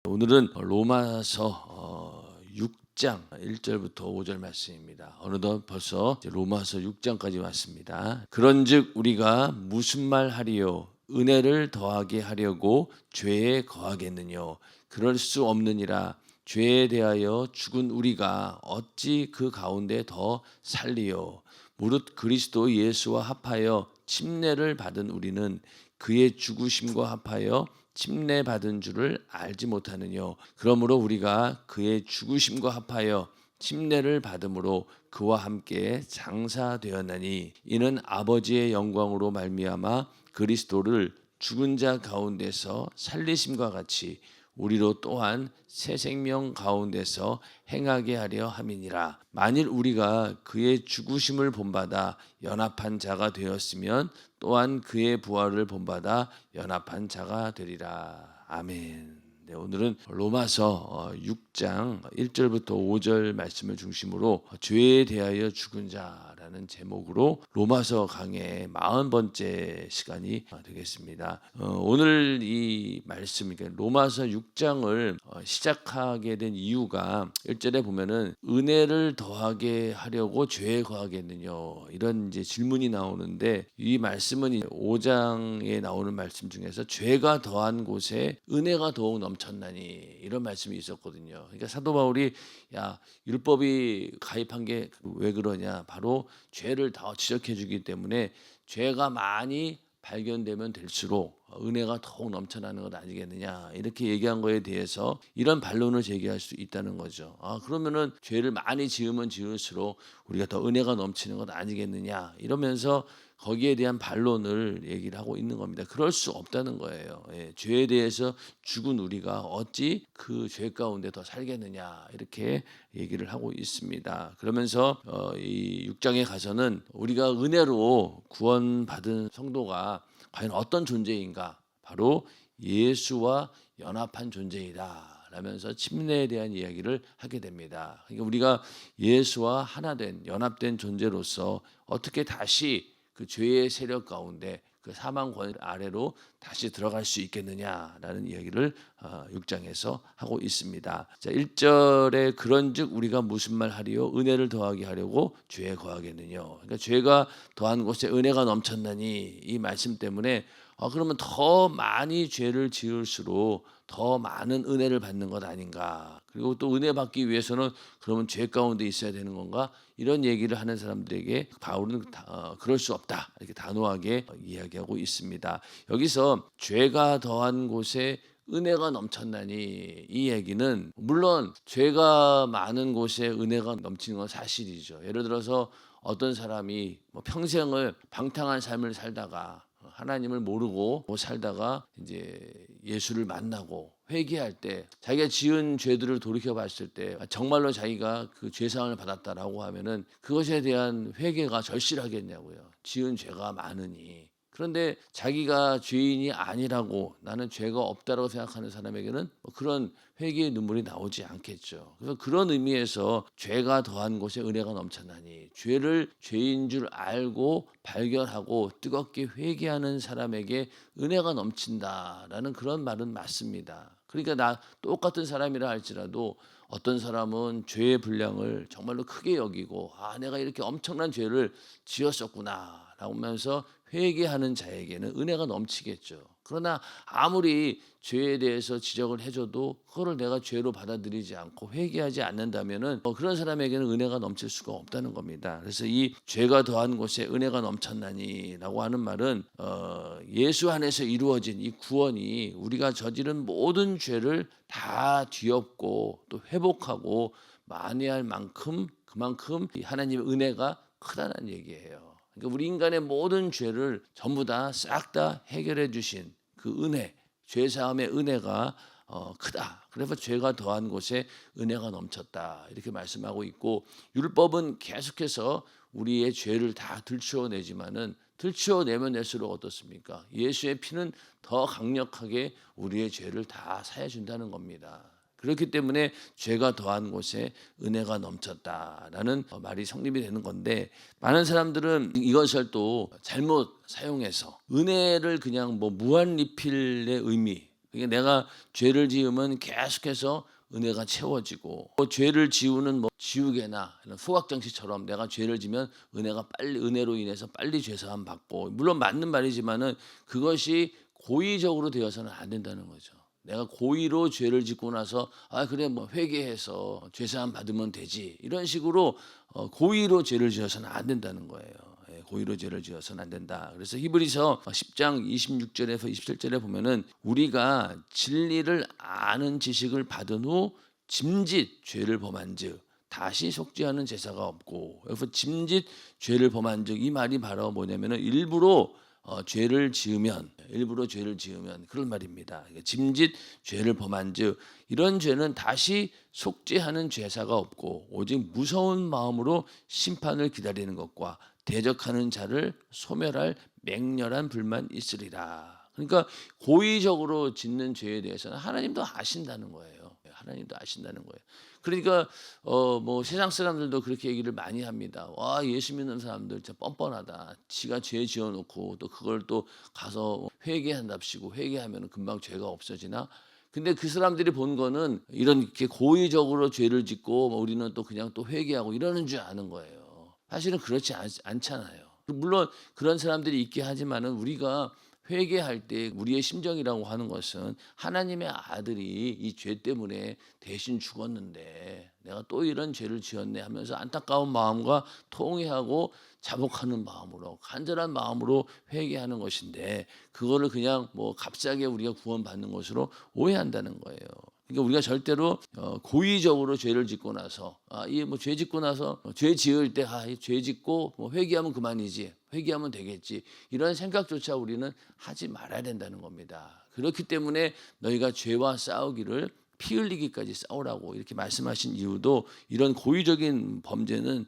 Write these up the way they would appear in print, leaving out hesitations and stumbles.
오늘은 로마서 6장 1절부터 5절 말씀입니다. 어느덧 벌써 로마서 6장까지 왔습니다. 그런즉 우리가 무슨 말 하리요? 은혜를 더하게 하려고 죄에 거하겠느뇨? 그럴 수 없느니라. 죄에 대하여 죽은 우리가 어찌 그 가운데 더 살리요? 무릇 그리스도 예수와 합하여 침례를 받은 우리는 그의 죽으심과 합하여 침례 받은 줄을 알지 못하느뇨. 그러므로 우리가 그의 죽으심과 합하여 침례를 받음으로 그와 함께 장사되었나니 이는 아버지의 영광으로 말미암아 그리스도를 죽은 자 가운데서 살리심과 같이 우리로 또한 새 생명 가운데서 행하게 하려 함이니라. 만일 우리가 그의 죽으심을 본받아 연합한 자가 되었으면 또한 그의 부활을 본받아 연합한 자가 되리라. 아멘. 네, 오늘은 로마서 6장 1절부터 5절 말씀을 중심으로 죄에 대하여 죽은 자라는 제목으로 로마서 강의 40번째 시간이 되겠습니다. 오늘 이 말씀, 그러니까 로마서 6장을 시작하게 된 이유가 1절에 보면은 은혜를 더하게 하려고 죄에 거하겠느냐 이런 이제 질문이 나오는데, 이 말씀은 5장에 나오는 말씀 중에서 죄가 더한 곳에 은혜가 더욱 넘쳤나니 이런 말씀이 있었거든요. 그러니까 사도 바울이 율법이 가입한 게 왜 그러냐, 바로 죄를 더 지적해 주기 때문에 죄가 많이 발견되면 될수록 은혜가 더욱 넘쳐나는 것 아니겠느냐, 이렇게 얘기한 거에 대해서 이런 반론을 제기할 수 있다는 거죠. 그러면은 죄를 많이 지으면 지을수록 우리가 더 은혜가 넘치는 것 아니겠느냐, 이러면서 거기에 대한 반론을 얘기를 하고 있는 겁니다. 그럴 수 없다는 거예요. 죄에 대해서 죽은 우리가 어찌 그 죄 가운데 더 살겠느냐, 이렇게 얘기를 하고 있습니다. 그러면서 이 6장에 가서는 우리가 은혜로 구원받은 성도가 과연 어떤 존재인가, 바로 예수와 연합한 존재이다 라면서 침례에 대한 이야기를 하게 됩니다. 그러니까 우리가 예수와 하나된 연합된 존재로서 어떻게 다시 그 죄의 세력 가운데 그 사망 권 아래로 다시 들어갈 수 있겠느냐라는 이야기를 6장에서 하고 있습니다. 자, 1절에 그런즉 우리가 무슨 말 하리요? 은혜를 더하게 하려고 죄에 거하겠느냐. 그러니까 죄가 더한 곳에 은혜가 넘쳤나니, 이 말씀 때문에 그러면 더 많이 죄를 지을수록 더 많은 은혜를 받는 것 아닌가. 그리고 또 은혜 받기 위해서는 그러면 죄 가운데 있어야 되는 건가? 이런 얘기를 하는 사람들에게 바울은 그럴 수 없다, 이렇게 단호하게 이야기하고 있습니다. 여기서 죄가 더한 곳에 은혜가 넘쳤나니, 이 얘기는 물론 죄가 많은 곳에 은혜가 넘치는 건 사실이죠. 예를 들어서 어떤 사람이 평생을 방탕한 삶을 살다가 하나님을 모르고 살다가 이제 예수를 만나고 회개할 때, 자기가 지은 죄들을 돌이켜 봤을 때 정말로 자기가 그 죄사함을 받았다라고 하면은 그것에 대한 회개가 절실하겠냐고요. 지은 죄가 많으니. 그런데 자기가 죄인이 아니라고, 나는 죄가 없다라고 생각하는 사람에게는 그런 회개의 눈물이 나오지 않겠죠. 그래서 그런 의미에서 죄가 더한 곳에 은혜가 넘쳐나니, 죄를 죄인 줄 알고 발견하고 뜨겁게 회개하는 사람에게 은혜가 넘친다라는 그런 말은 맞습니다. 그러니까 나 똑같은 사람이라 할지라도 어떤 사람은 죄의 분량을 정말로 크게 여기고 내가 이렇게 엄청난 죄를 지었었구나 라고 하면서 회개하는 자에게는 은혜가 넘치겠죠. 그러나 아무리 죄에 대해서 지적을 해줘도 그거를 내가 죄로 받아들이지 않고 회개하지 않는다면은 그런 사람에게는 은혜가 넘칠 수가 없다는 겁니다. 그래서 이 죄가 더한 곳에 은혜가 넘쳤나니라고 하는 말은 예수 안에서 이루어진 이 구원이 우리가 저지른 모든 죄를 다 뒤엎고 또 회복하고 만회할 만큼, 그만큼 하나님의 은혜가 크다는 얘기예요. 그러니까 우리 인간의 모든 죄를 전부 다 싹 다 해결해 주신 그 은혜, 죄 사함의 은혜가 크다. 그래서 죄가 더한 곳에 은혜가 넘쳤다, 이렇게 말씀하고 있고, 율법은 계속해서 우리의 죄를 다 들추어내지만은 들추어내면 낼수록 어떻습니까? 예수의 피는 더 강력하게 우리의 죄를 다 사해준다는 겁니다. 그렇기 때문에 죄가 더한 곳에 은혜가 넘쳤다라는 말이 성립이 되는 건데, 많은 사람들은 이것을 또 잘못 사용해서 은혜를 그냥 무한 리필의 의미, 그러니까 내가 죄를 지으면 계속해서 은혜가 채워지고, 죄를 지우는 뭐 지우개나 이런 소각장치처럼 내가 죄를 지면 은혜가 빨리, 은혜로 인해서 빨리 죄사함 받고, 물론 맞는 말이지만은 그것이 고의적으로 되어서는 안 된다는 거죠. 내가 고의로 죄를 짓고 나서 그래 뭐 회개해서 죄사함 받으면 되지, 이런 식으로 고의로 죄를 지어서는 안 된다는 거예요. 고의로 죄를 지어서는 안 된다. 그래서 히브리서 10장 26절에서 27절에 보면은 우리가 진리를 아는 지식을 받은 후 짐짓 죄를 범한즉 다시 속죄하는 제사가 없고, 여기서 짐짓 죄를 범한즉 이 말이 바로 뭐냐면은 일부러 죄를 지으면 그런 말입니다. 짐짓 죄를 범한즉 이런 죄는 다시 속죄하는 제사가 없고 오직 무서운 마음으로 심판을 기다리는 것과 대적하는 자를 소멸할 맹렬한 불만 있으리라. 그러니까 고의적으로 짓는 죄에 대해서는 하나님도 아신다는 거예요. 하나님도 아신다는 거예요. 그러니까 뭐 세상 사람들도 그렇게 얘기를 많이 합니다. 와, 예수 믿는 사람들 진짜 뻔뻔하다. 지가 죄 지어놓고 또 그걸 또 가서 회개한답시고 회개하면 금방 죄가 없어지나? 근데 그 사람들이 본 거는 이렇게 고의적으로 죄를 짓고 우리는 또 그냥 또 회개하고 이러는 줄 아는 거예요. 사실은 그렇지 않잖아요. 물론 그런 사람들이 있게 하지만은 우리가 회개할 때 우리의 심정이라고 하는 것은 하나님의 아들이 이 죄 때문에 대신 죽었는데 내가 또 이런 죄를 지었네 하면서 안타까운 마음과 통회하고 자복하는 마음으로, 간절한 마음으로 회개하는 것인데, 그거를 그냥 뭐 값싸게 우리가 구원받는 것으로 오해한다는 거예요. 그러니까 우리가 절대로 고의적으로 죄를 짓고 나서 이 뭐 죄 짓고 나서 죄 지을 때 죄 짓고 뭐 회개하면 그만이지, 회개하면 되겠지, 이런 생각조차 우리는 하지 말아야 된다는 겁니다. 그렇기 때문에 너희가 죄와 싸우기를 피 흘리기까지 싸우라고 이렇게 말씀하신 이유도 이런 고의적인 범죄는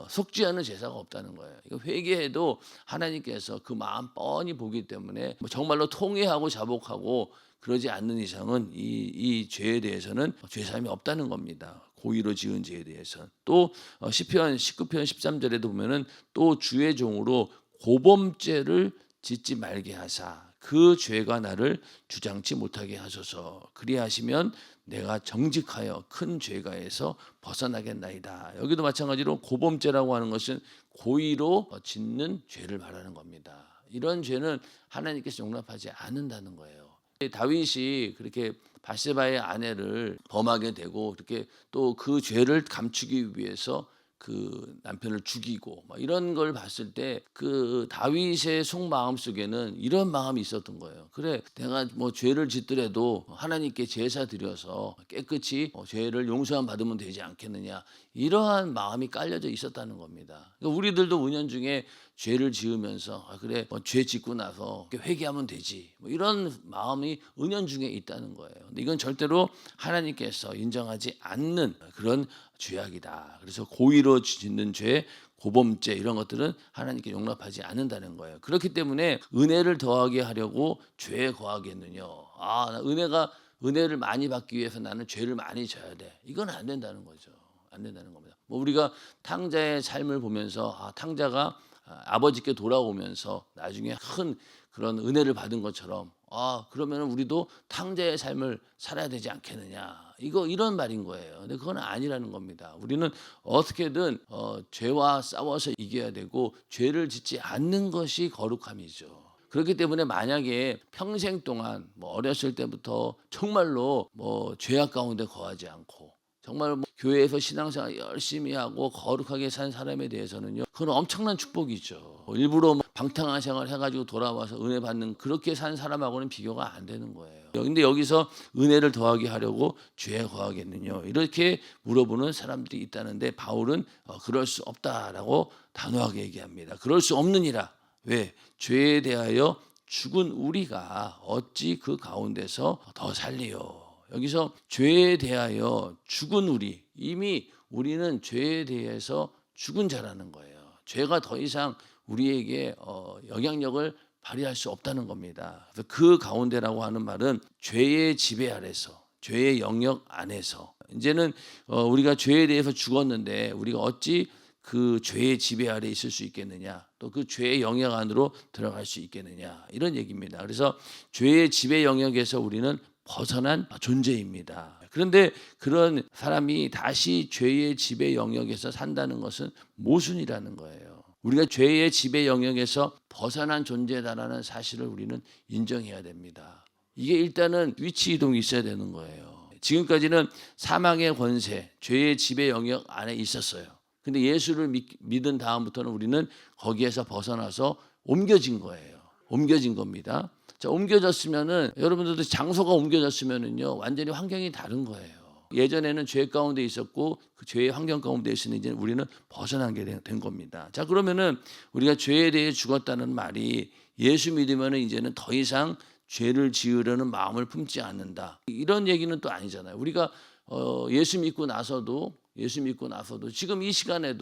속죄하는 제사가 없다는 거예요. 이거 회개해도 하나님께서 그 마음 뻔히 보기 때문에 정말로 통회하고 자복하고 그러지 않는 이상은 이 죄에 대해서는 죄사함이 없다는 겁니다. 고의로 지은 죄에 대해서는. 또 시편 19편 13절에도 보면은 또 주의 종으로 고범죄를 짓지 말게 하사 그 죄가 나를 주장치 못하게 하소서. 그리하시면 내가 정직하여 큰 죄가에서 벗어나겠나이다. 여기도 마찬가지로 고범죄라고 하는 것은 고의로 짓는 죄를 말하는 겁니다. 이런 죄는 하나님께서 용납하지 않는다는 거예요. 다윗이 그렇게 바세바의 아내를 범하게 되고 그렇게 또 그 죄를 감추기 위해서 그 남편을 죽이고 이런 걸 봤을 때 그 다윗의 속마음 속에는 이런 마음이 있었던 거예요. 그래, 내가 뭐 죄를 짓더라도 하나님께 제사 드려서 깨끗이 죄를 용서함 받으면 되지 않겠느냐, 이러한 마음이 깔려져 있었다는 겁니다. 그러니까 우리들도 은연중에 죄를 지으면서 그래 죄 짓고 나서 회개하면 되지, 뭐 이런 마음이 은연중에 있다는 거예요. 근데 이건 절대로 하나님께서 인정하지 않는 그런 죄악이다. 그래서 고의로 짓는 죄, 고범죄 이런 것들은 하나님께 용납하지 않는다는 거예요. 그렇기 때문에 은혜를 더하게 하려고 죄에 거하겠느냐? 은혜를 많이 받기 위해서 나는 죄를 많이 져야 돼. 이건 안 된다는 거죠. 안 된다는 겁니다. 뭐 우리가 탕자의 삶을 보면서 탕자가 아버지께 돌아오면서 나중에 큰 그런 은혜를 받은 것처럼 그러면 우리도 탕자의 삶을 살아야 되지 않겠느냐, 이런 말인 거예요. 근데 그건 아니라는 겁니다. 우리는 어떻게든 죄와 싸워서 이겨야 되고 죄를 짓지 않는 것이 거룩함이죠. 그렇기 때문에 만약에 평생 동안 뭐 어렸을 때부터 정말로 뭐 죄악 가운데 거하지 않고 정말 뭐 교회에서 신앙생활 열심히 하고 거룩하게 산 사람에 대해서는요, 그건 엄청난 축복이죠. 일부러 방탕한 생활 해가지고 돌아와서 은혜 받는 그렇게 산 사람하고는 비교가 안 되는 거예요. 근데 여기서 은혜를 더하게 하려고 죄에 거하겠느냐 이렇게 물어보는 사람들이 있다는데, 바울은 그럴 수 없다라고 단호하게 얘기합니다. 그럴 수 없느니라. 왜? 죄에 대하여 죽은 우리가 어찌 그 가운데서 더 살리요. 여기서 죄에 대하여 죽은 우리, 이미 우리는 죄에 대해서 죽은 자라는 거예요. 죄가 더 이상 우리에게 영향력을 발휘할 수 없다는 겁니다. 그래서 그 가운데라고 하는 말은 죄의 지배 아래서, 죄의 영역 안에서, 이제는 우리가 죄에 대해서 죽었는데 우리가 어찌 그 죄의 지배 아래 있을 수 있겠느냐, 또 그 죄의 영역 안으로 들어갈 수 있겠느냐, 이런 얘기입니다. 그래서 죄의 지배 영역에서 우리는 벗어난 존재입니다. 그런데 그런 사람이 다시 죄의 지배 영역에서 산다는 것은 모순이라는 거예요. 우리가 죄의 지배 영역에서 벗어난 존재다라는 사실을 우리는 인정해야 됩니다. 이게 일단은 위치 이동이 있어야 되는 거예요. 지금까지는 사망의 권세, 죄의 지배 영역 안에 있었어요. 근데 예수를 믿은 다음부터는 우리는 거기에서 벗어나서 옮겨진 거예요. 옮겨진 겁니다. 자, 옮겨졌으면은 여러분들도 장소가 옮겨졌으면은요 완전히 환경이 다른 거예요. 예전에는 죄 가운데 있었고 그 죄의 환경 가운데 있었는데 이제 우리는 벗어난 게 된 겁니다. 자, 그러면은 우리가 죄에 대해 죽었다는 말이 예수 믿으면은 이제는 더 이상 죄를 지으려는 마음을 품지 않는다. 이런 얘기는 또 아니잖아요. 우리가 예수 믿고 나서도 지금 이 시간에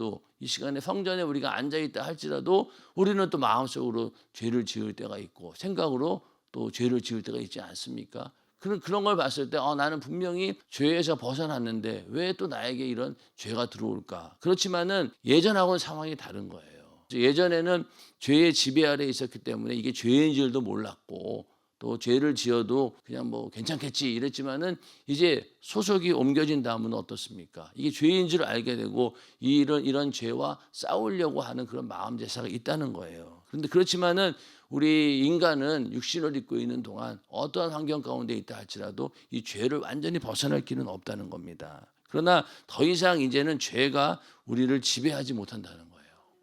성전에 우리가 앉아 있다 할지라도 우리는 또 마음속으로 죄를 지을 때가 있고 생각으로 또 죄를 지을 때가 있지 않습니까? 그런 걸 봤을 때 나는 분명히 죄에서 벗어났는데 왜 또 나에게 이런 죄가 들어올까? 그렇지만은 예전하고는 상황이 다른 거예요. 예전에는 죄의 지배 아래 있었기 때문에 이게 죄인 줄도 몰랐고 또 죄를 지어도 그냥 뭐 괜찮겠지 이랬지만은 이제 소속이 옮겨진 다음은 어떻습니까? 이게 죄인 줄 알게 되고 이런 죄와 싸우려고 하는 그런 마음 제사가 있다는 거예요. 그런데 그렇지만은 우리 인간은 육신을 입고 있는 동안 어떠한 환경 가운데 있다 할지라도 이 죄를 완전히 벗어날 길은 없다는 겁니다. 그러나 더 이상 이제는 죄가 우리를 지배하지 못한다는 거예요.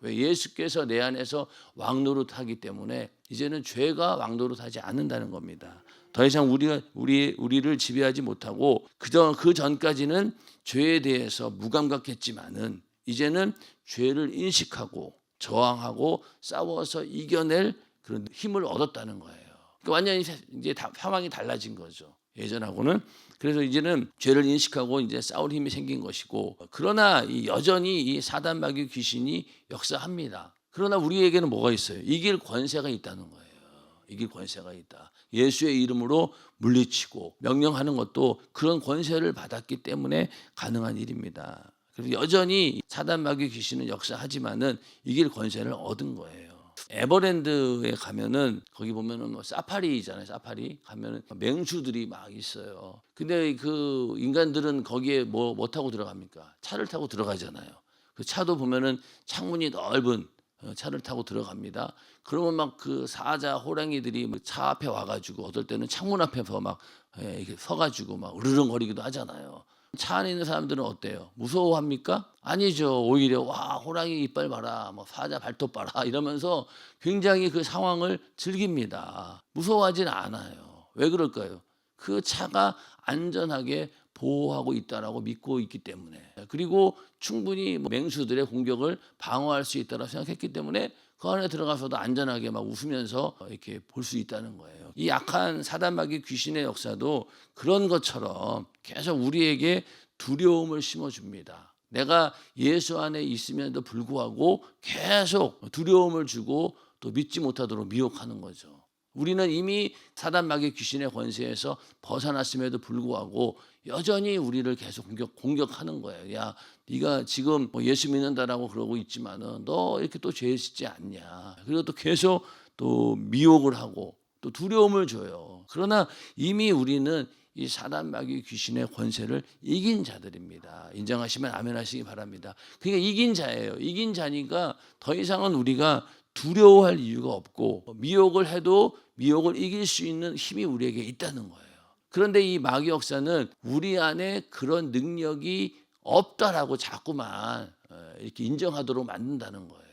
왜? 예수께서 내 안에서 왕노릇하기 때문에 이제는 죄가 왕노릇하지 않는다는 겁니다. 더 이상 우리를 지배하지 못하고 그 전까지는 죄에 대해서 무감각했지만은 이제는 죄를 인식하고 저항하고 싸워서 이겨낼 그런 힘을 얻었다는 거예요. 그러니까 완전히 이제 상황이 달라진 거죠. 예전하고는. 그래서 이제는 죄를 인식하고 이제 싸울 힘이 생긴 것이고, 그러나 여전히 이 사단 마귀 귀신이 역사합니다. 그러나 우리에게는 뭐가 있어요? 이길 권세가 있다는 거예요. 이길 권세가 있다. 예수의 이름으로 물리치고 명령하는 것도 그런 권세를 받았기 때문에 가능한 일입니다. 그래서 여전히 사단 마귀 귀신은 역사하지만은 이길 권세를 얻은 거예요. 에버랜드에 가면은 거기 보면은 뭐 사파리잖아요. 사파리 가면은 맹수들이 막 있어요. 근데 그 인간들은 거기에 뭐 타고 들어갑니까? 차를 타고 들어가잖아요. 그 차도 보면은 창문이 넓은 차를 타고 들어갑니다. 그러면 막 그 사자 호랑이들이 차 앞에 와가지고 어떨 때는 창문 앞에서 막 이렇게 서가지고 막 으르렁거리기도 하잖아요. 차 안에 있는 사람들은 어때요? 무서워합니까? 아니죠. 오히려 와 호랑이 이빨 봐라, 뭐 사자 발톱 봐라 이러면서 굉장히 그 상황을 즐깁니다. 무서워하진 않아요. 왜 그럴까요? 그 차가 안전하게 보호하고 있다라고 믿고 있기 때문에, 그리고 충분히 맹수들의 공격을 방어할 수 있다고 생각했기 때문에 그 안에 들어가서도 안전하게 막 웃으면서 이렇게 볼 수 있다는 거예요. 이 약한 사단 마귀 귀신의 역사도 그런 것처럼 계속 우리에게 두려움을 심어줍니다. 내가 예수 안에 있음에도 불구하고 계속 두려움을 주고 또 믿지 못하도록 미혹하는 거죠. 우리는 이미 사단 마귀 귀신의 권세에서 벗어났음에도 불구하고 여전히 우리를 계속 공격하는 거예요. 야, 네가 지금 예수 믿는다라고 그러고 있지만은 너 이렇게 또 죄 짓지 않냐. 그리고 또 계속 또 미혹을 하고 또 두려움을 줘요. 그러나 이미 우리는 이 사단 마귀 귀신의 권세를 이긴 자들입니다. 인정하시면 아멘 하시기 바랍니다. 그러니까 이긴 자예요. 이긴 자니까 더 이상은 우리가 두려워할 이유가 없고 미혹을 해도 미혹을 이길 수 있는 힘이 우리에게 있다는 거예요. 그런데 이 마귀 역사는 우리 안에 그런 능력이 없다라고 자꾸만 이렇게 인정하도록 만든다는 거예요.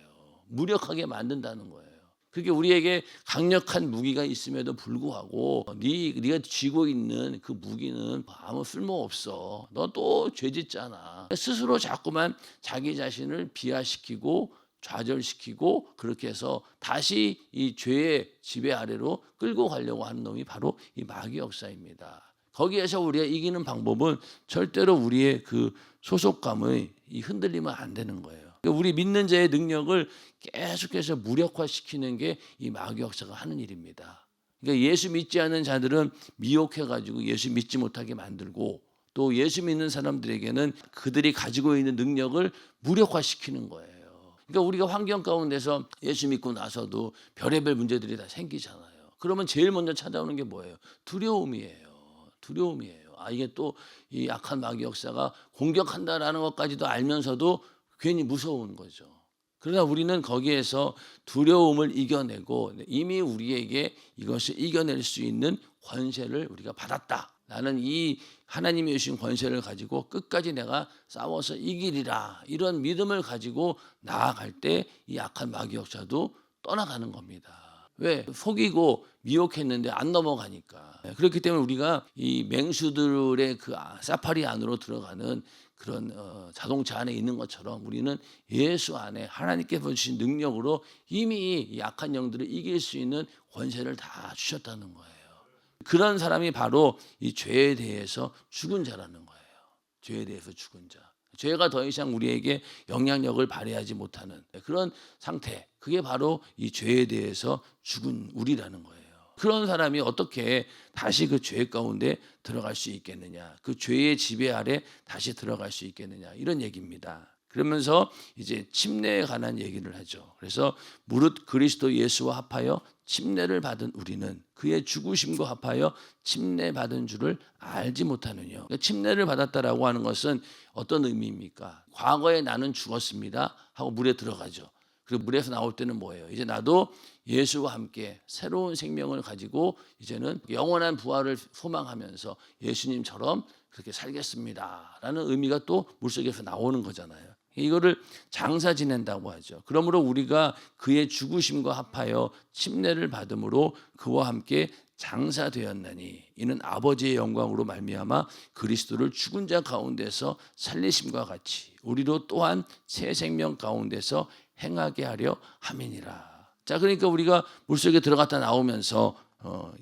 무력하게 만든다는 거예요. 그게 우리에게 강력한 무기가 있음에도 불구하고 네가 쥐고 있는 그 무기는 아무 쓸모없어. 너 또 죄짓잖아. 스스로 자꾸만 자기 자신을 비하시키고 좌절시키고 그렇게 해서 다시 이 죄의 지배 아래로 끌고 가려고 하는 놈이 바로 이 마귀 역사입니다. 거기에서 우리가 이기는 방법은 절대로 우리의 그 소속감의 이 흔들리면 안 되는 거예요. 우리 믿는 자의 능력을 계속해서 무력화시키는 게 이 마귀 역사가 하는 일입니다. 그러니까 예수 믿지 않는 자들은 미혹해가지고 예수 믿지 못하게 만들고 또 예수 믿는 사람들에게는 그들이 가지고 있는 능력을 무력화시키는 거예요. 그러니까 우리가 환경 가운데서 예수 믿고 나서도 별의별 문제들이 다 생기잖아요. 그러면 제일 먼저 찾아오는 게 뭐예요? 두려움이에요. 두려움이에요. 이게 또 이 악한 마귀 역사가 공격한다라는 것까지도 알면서도 괜히 무서운 거죠. 그러나 우리는 거기에서 두려움을 이겨내고 이미 우리에게 이것을 이겨낼 수 있는 권세를 우리가 받았다. 나는 이 하나님이 주신 권세를 가지고 끝까지 내가 싸워서 이기리라. 이런 믿음을 가지고 나아갈 때 이 악한 마귀 역사도 떠나가는 겁니다. 왜? 속이고 미혹했는데 안 넘어가니까. 그렇기 때문에 우리가 이 맹수들의 그 사파리 안으로 들어가는 그런 자동차 안에 있는 것처럼 우리는 예수 안에 하나님께서 주신 능력으로 이미 이 악한 영들을 이길 수 있는 권세를 다 주셨다는 거예요. 그런 사람이 바로 이 죄에 대해서 죽은 자라는 거예요. 죄에 대해서 죽은 자. 죄가 더 이상 우리에게 영향력을 발휘하지 못하는 그런 상태. 그게 바로 이 죄에 대해서 죽은 우리라는 거예요. 그런 사람이 어떻게 다시 그 죄 가운데 들어갈 수 있겠느냐. 그 죄의 지배 아래 다시 들어갈 수 있겠느냐. 이런 얘기입니다. 그러면서 이제 침례에 관한 얘기를 하죠. 그래서 무릇 그리스도 예수와 합하여 침례를 받은 우리는 그의 죽으심과 합하여 침례 받은 줄을 알지 못하느냐. 그러니까 침례를 받았다라고 하는 것은 어떤 의미입니까? 과거에 나는 죽었습니다 하고 물에 들어가죠. 그리고 물에서 나올 때는 뭐예요? 이제 나도 예수와 함께 새로운 생명을 가지고 이제는 영원한 부활을 소망하면서 예수님처럼 그렇게 살겠습니다라는 의미가 또 물속에서 나오는 거잖아요. 이거를 장사 지낸다고 하죠. 그러므로 우리가 그의 죽으심과 합하여 침례를 받음으로 그와 함께 장사되었나니 이는 아버지의 영광으로 말미암아 그리스도를 죽은 자 가운데서 살리심과 같이 우리로 또한 새 생명 가운데서 행하게 하려 함이니라. 자, 그러니까 우리가 물속에 들어갔다 나오면서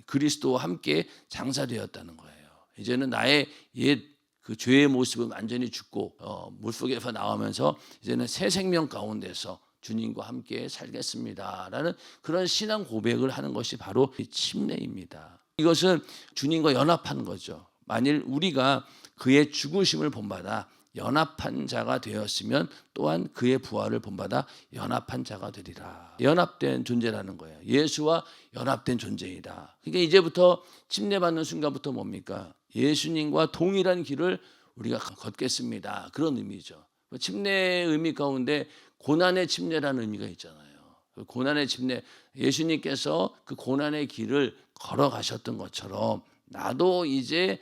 그리스도와 함께 장사되었다는 거예요. 이제는 나의 옛 그 죄의 모습은 완전히 죽고 물속에서 나오면서 이제는 새 생명 가운데서 주님과 함께 살겠습니다라는 그런 신앙 고백을 하는 것이 바로 이 침례입니다. 이것은 주님과 연합한 거죠. 만일 우리가 그의 죽으심을 본받아 연합한 자가 되었으면 또한 그의 부활을 본받아 연합한 자가 되리라. 연합된 존재라는 거예요. 예수와 연합된 존재이다. 그러니까 이제부터 침례받는 순간부터 뭡니까? 예수님과 동일한 길을 우리가 걷겠습니다. 그런 의미죠. 침례의 의미 가운데 고난의 침례라는 의미가 있잖아요. 고난의 침례, 예수님께서 그 고난의 길을 걸어가셨던 것처럼 나도 이제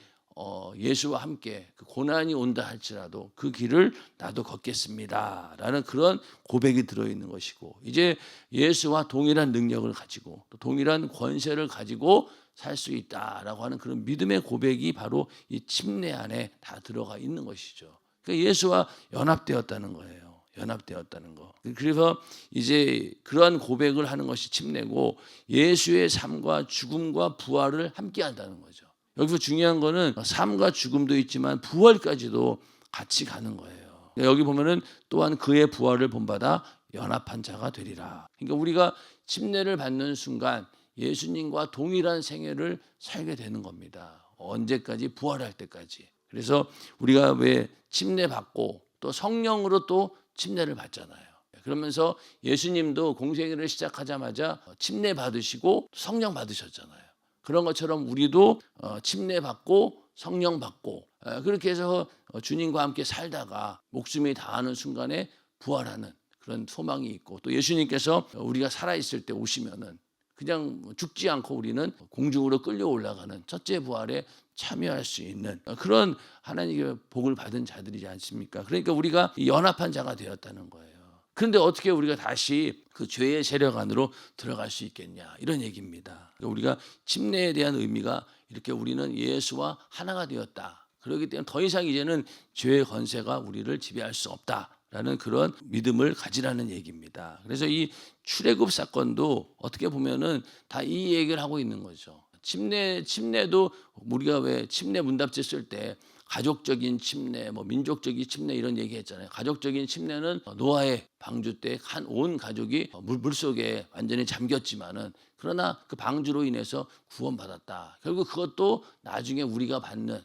예수와 함께 그 고난이 온다 할지라도 그 길을 나도 걷겠습니다라는 그런 고백이 들어있는 것이고, 이제 예수와 동일한 능력을 가지고 또 동일한 권세를 가지고 살 수 있다라고 하는 그런 믿음의 고백이 바로 이 침례 안에 다 들어가 있는 것이죠. 그러니까 예수와 연합되었다는 거예요. 연합되었다는 거. 그래서 이제 그러한 고백을 하는 것이 침례고, 예수의 삶과 죽음과 부활을 함께 한다는 거죠. 여기서 중요한 거는 삶과 죽음도 있지만 부활까지도 같이 가는 거예요. 여기 보면은 또한 그의 부활을 본받아 연합한 자가 되리라. 그러니까 우리가 침례를 받는 순간 예수님과 동일한 생애를 살게 되는 겁니다. 언제까지? 부활할 때까지. 그래서 우리가 왜 침례 받고 또 성령으로 또 침례를 받잖아요. 그러면서 예수님도 공생애를 시작하자마자 침례 받으시고 성령 받으셨잖아요. 그런 것처럼 우리도 침례 받고 성령 받고 그렇게 해서 주님과 함께 살다가 목숨이 다하는 순간에 부활하는 그런 소망이 있고, 또 예수님께서 우리가 살아있을 때 오시면은 그냥 죽지 않고 우리는 공중으로 끌려 올라가는 첫째 부활에 참여할 수 있는 그런 하나님의 복을 받은 자들이지 않습니까? 그러니까 우리가 연합한 자가 되었다는 거예요. 그런데 어떻게 우리가 다시 그 죄의 세력 안으로 들어갈 수 있겠냐, 이런 얘기입니다. 그러니까 우리가 침례에 대한 의미가 이렇게 우리는 예수와 하나가 되었다. 그렇기 때문에 더 이상 이제는 죄의 권세가 우리를 지배할 수 없다라는 그런 믿음을 가지라는 얘기입니다. 그래서 이 출애굽 사건도 어떻게 보면은 다 이 얘기를 하고 있는 거죠. 침례도 우리가 왜 침례 문답지 쓸 때 가족적인 침례, 민족적인 침례 이런 얘기했잖아요. 가족적인 침례는 노아의 방주 때 한 온 가족이 물속에 완전히 잠겼지만은 그러나 그 방주로 인해서 구원받았다. 결국 그것도 나중에 우리가 받는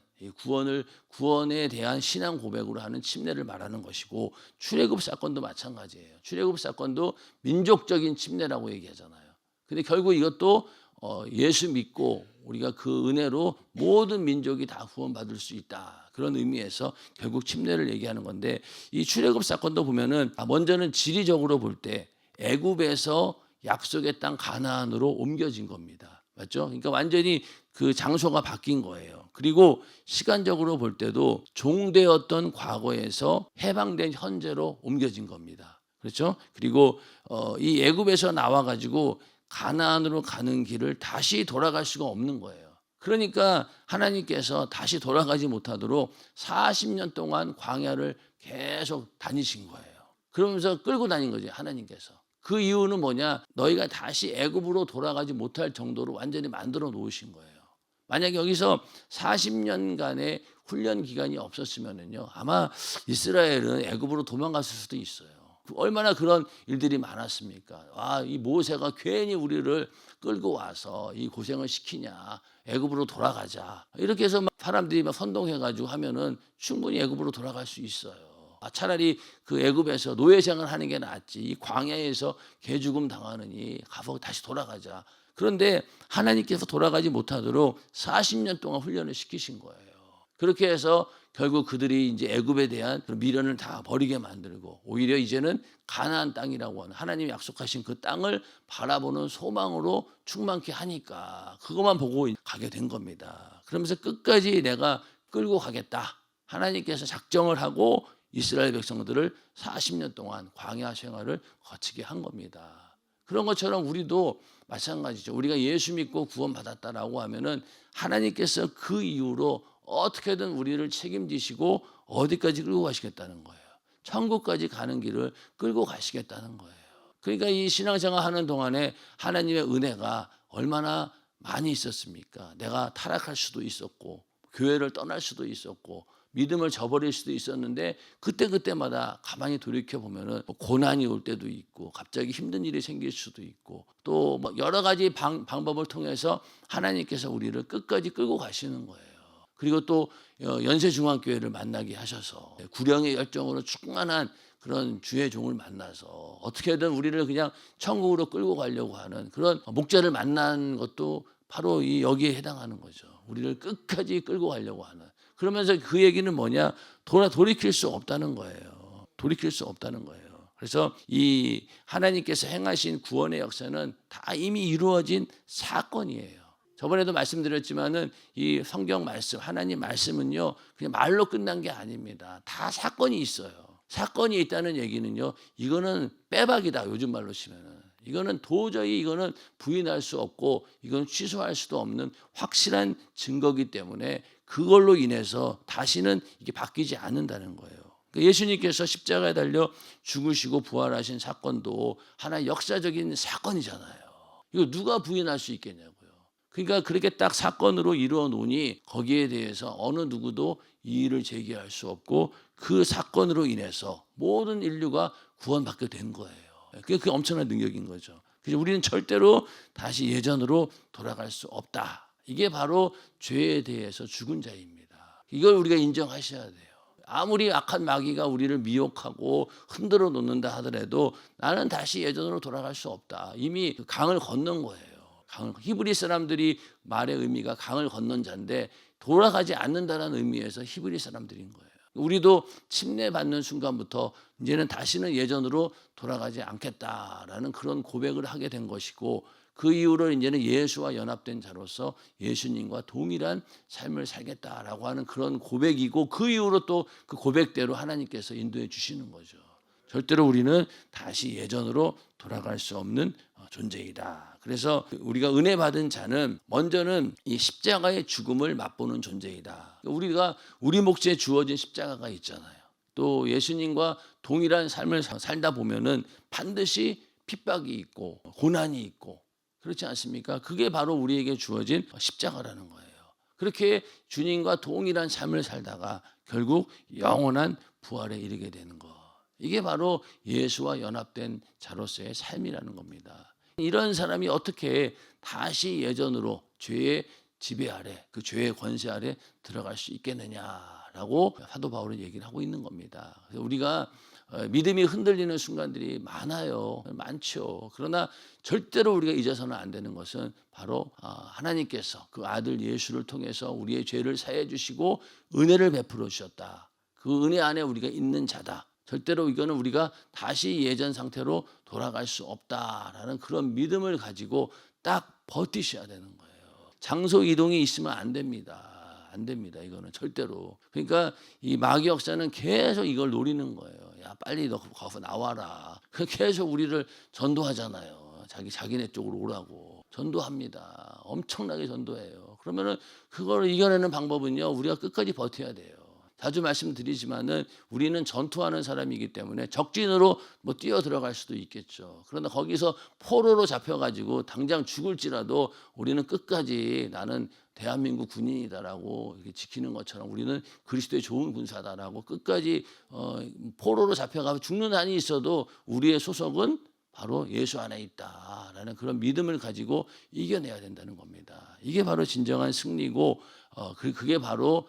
구원에 대한 신앙 고백으로 하는 침례를 말하는 것이고, 출애굽 사건도 마찬가지예요. 출애굽 사건도 민족적인 침례라고 얘기하잖아요. 근데 결국 이것도 예수 믿고 우리가 그 은혜로 모든 민족이 다 구원받을 수 있다. 그런 의미에서 결국 침례를 얘기하는 건데, 이 출애굽 사건도 보면은 먼저는 지리적으로 볼 때 애굽에서 약속의 땅 가나안으로 옮겨진 겁니다. 맞죠? 그러니까 완전히 그 장소가 바뀐 거예요. 그리고 시간적으로 볼 때도 종되었던 과거에서 해방된 현재로 옮겨진 겁니다. 그렇죠? 그리고 이 애굽에서 나와 가지고 가나안으로 가는 길을 다시 돌아갈 수가 없는 거예요. 그러니까 하나님께서 다시 돌아가지 못하도록 40년 동안 광야를 계속 다니신 거예요. 그러면서 끌고 다닌 거죠, 하나님께서. 그 이유는 뭐냐? 너희가 다시 애굽으로 돌아가지 못할 정도로 완전히 만들어 놓으신 거예요. 만약에 여기서 40년간의 훈련 기간이 없었으면은요, 아마 이스라엘은 애굽으로 도망갔을 수도 있어요. 얼마나 그런 일들이 많았습니까? 이 모세가 괜히 우리를 끌고 와서 이 고생을 시키냐? 애굽으로 돌아가자. 이렇게 해서 사람들이 막 선동해가지고 하면은 충분히 애굽으로 돌아갈 수 있어요. 차라리 그 애굽에서 노예 생활하는 게 낫지. 이 광야에서 개죽음 당하느니 가서 다시 돌아가자. 그런데 하나님께서 돌아가지 못하도록 40년 동안 훈련을 시키신 거예요. 그렇게 해서 결국 그들이 이제 애굽에 대한 미련을 다 버리게 만들고, 오히려 이제는 가나안 땅이라고 하는 하나님이 약속하신 그 땅을 바라보는 소망으로 충만케 하니까 그것만 보고 가게 된 겁니다. 그러면서 끝까지 내가 끌고 가겠다. 하나님께서 작정을 하고 이스라엘 백성들을 40년 동안 광야 생활을 거치게 한 겁니다. 그런 것처럼 우리도 마찬가지죠. 우리가 예수 믿고 구원받았다라고 하면은 하나님께서 그 이후로 어떻게든 우리를 책임지시고 어디까지 끌고 가시겠다는 거예요. 천국까지 가는 길을 끌고 가시겠다는 거예요. 그러니까 이 신앙생활 하는 동안에 하나님의 은혜가 얼마나 많이 있었습니까? 내가 타락할 수도 있었고, 교회를 떠날 수도 있었고, 믿음을 저버릴 수도 있었는데, 그때마다 가만히 돌이켜 보면은 고난이 올 때도 있고, 갑자기 힘든 일이 생길 수도 있고, 또 여러 가지 방법을 통해서 하나님께서 우리를 끝까지 끌고 가시는 거예요. 그리고 또 연세중앙교회를 만나게 하셔서 구령의 열정으로 충만한 그런 주의 종을 만나서 어떻게든 우리를 그냥 천국으로 끌고 가려고 하는 그런 목자를 만난 것도 바로 여기에 해당하는 거죠. 우리를 끝까지 끌고 가려고 하는. 그러면서 그 얘기는 뭐냐? 돌이킬 수 없다는 거예요. 돌이킬 수 없다는 거예요. 그래서 이 하나님께서 행하신 구원의 역사는 다 이미 이루어진 사건이에요. 저번에도 말씀드렸지만은 이 성경 말씀, 하나님 말씀은요, 그냥 말로 끝난 게 아닙니다. 다 사건이 있어요. 사건이 있다는 얘기는요, 이거는 빼박이다, 요즘 말로 치면은. 이거는 도저히 부인할 수 없고, 이건 취소할 수도 없는 확실한 증거기 때문에 그걸로 인해서 다시는 이게 바뀌지 않는다는 거예요. 예수님께서 십자가에 달려 죽으시고 부활하신 사건도 하나의 역사적인 사건이잖아요. 이거 누가 부인할 수 있겠냐고요. 그러니까 그렇게 딱 사건으로 이루어 놓으니 거기에 대해서 어느 누구도 이의를 제기할 수 없고, 그 사건으로 인해서 모든 인류가 구원받게 된 거예요. 그게 엄청난 능력인 거죠. 그래서 우리는 절대로 다시 예전으로 돌아갈 수 없다. 이게 바로 죄에 대해서 죽은 자입니다. 이걸 우리가 인정하셔야 돼요. 아무리 악한 마귀가 우리를 미혹하고 흔들어 놓는다 하더라도 나는 다시 예전으로 돌아갈 수 없다. 이미 강을 건넌 거예요. 히브리 사람들이 말의 의미가 강을 건넌 자인데, 돌아가지 않는다는 의미에서 히브리 사람들인 거예요. 우리도 침례받는 순간부터 이제는 다시는 예전으로 돌아가지 않겠다라는 그런 고백을 하게 된 것이고, 그 이후로 이제는 예수와 연합된 자로서 예수님과 동일한 삶을 살겠다라고 하는 그런 고백이고, 그 이후로 또 그 고백대로 하나님께서 인도해 주시는 거죠. 절대로 우리는 다시 예전으로 돌아갈 수 없는 존재이다. 그래서 우리가 은혜 받은 자는 먼저는 이 십자가의 죽음을 맛보는 존재이다. 우리가 우리 몫에 주어진 십자가가 있잖아요. 또 예수님과 동일한 삶을 살다 보면은 반드시 핍박이 있고 고난이 있고, 그렇지 않습니까? 그게 바로 우리에게 주어진 십자가라는 거예요. 그렇게 주님과 동일한 삶을 살다가 결국 영원한 부활에 이르게 되는 것. 이게 바로 예수와 연합된 자로서의 삶이라는 겁니다. 이런 사람이 어떻게 다시 예전으로 죄의 지배 아래, 그 죄의 권세 아래 들어갈 수 있겠느냐라고 사도 바울은 얘기를 하고 있는 겁니다. 그래서 우리가 믿음이 흔들리는 순간들이 많죠. 그러나 절대로 우리가 잊어서는 안 되는 것은 바로 하나님께서 그 아들 예수를 통해서 우리의 죄를 사해 주시고 은혜를 베풀어 주셨다. 그 은혜 안에 우리가 있는 자다. 절대로 이거는 우리가 다시 예전 상태로 돌아갈 수 없다라는 그런 믿음을 가지고 딱 버티셔야 되는 거예요. 장소 이동이 있으면 안 됩니다. 안 됩니다. 이거는 절대로. 그러니까 이 마귀 역사는 계속 이걸 노리는 거예요. 야, 빨리 너 거기서 나와라. 계속 우리를 전도하잖아요. 자기네 쪽으로 오라고. 전도합니다. 엄청나게 전도해요. 그러면은 그걸 이겨내는 방법은요. 우리가 끝까지 버텨야 돼요. 자주 말씀드리지만은 우리는 전투하는 사람이기 때문에 적진으로 뭐 뛰어 들어갈 수도 있겠죠. 그러나 거기서 포로로 잡혀가지고 당장 죽을지라도 우리는 끝까지 나는 대한민국 군인이다라고 이렇게 지키는 것처럼 우리는 그리스도의 좋은 군사다라고 끝까지 포로로 잡혀가면 죽는 한이 있어도 우리의 소속은 바로 예수 안에 있다라는 그런 믿음을 가지고 이겨내야 된다는 겁니다. 이게 바로 진정한 승리고 그게 바로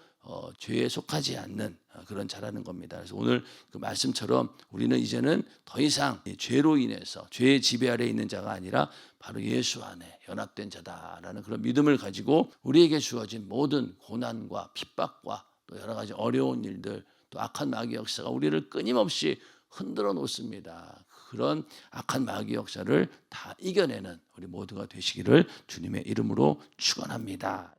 죄에 속하지 않는 그런 자라는 겁니다. 그래서 오늘 그 말씀처럼 우리는 이제는 더 이상 죄로 인해서 죄의 지배 아래 있는 자가 아니라 바로 예수 안에 연합된 자다라는 그런 믿음을 가지고 우리에게 주어진 모든 고난과 핍박과 또 여러 가지 어려운 일들 또 악한 마귀 역사가 우리를 끊임없이 흔들어 놓습니다. 그런 악한 마귀 역사를 다 이겨내는 우리 모두가 되시기를 주님의 이름으로 축원합니다.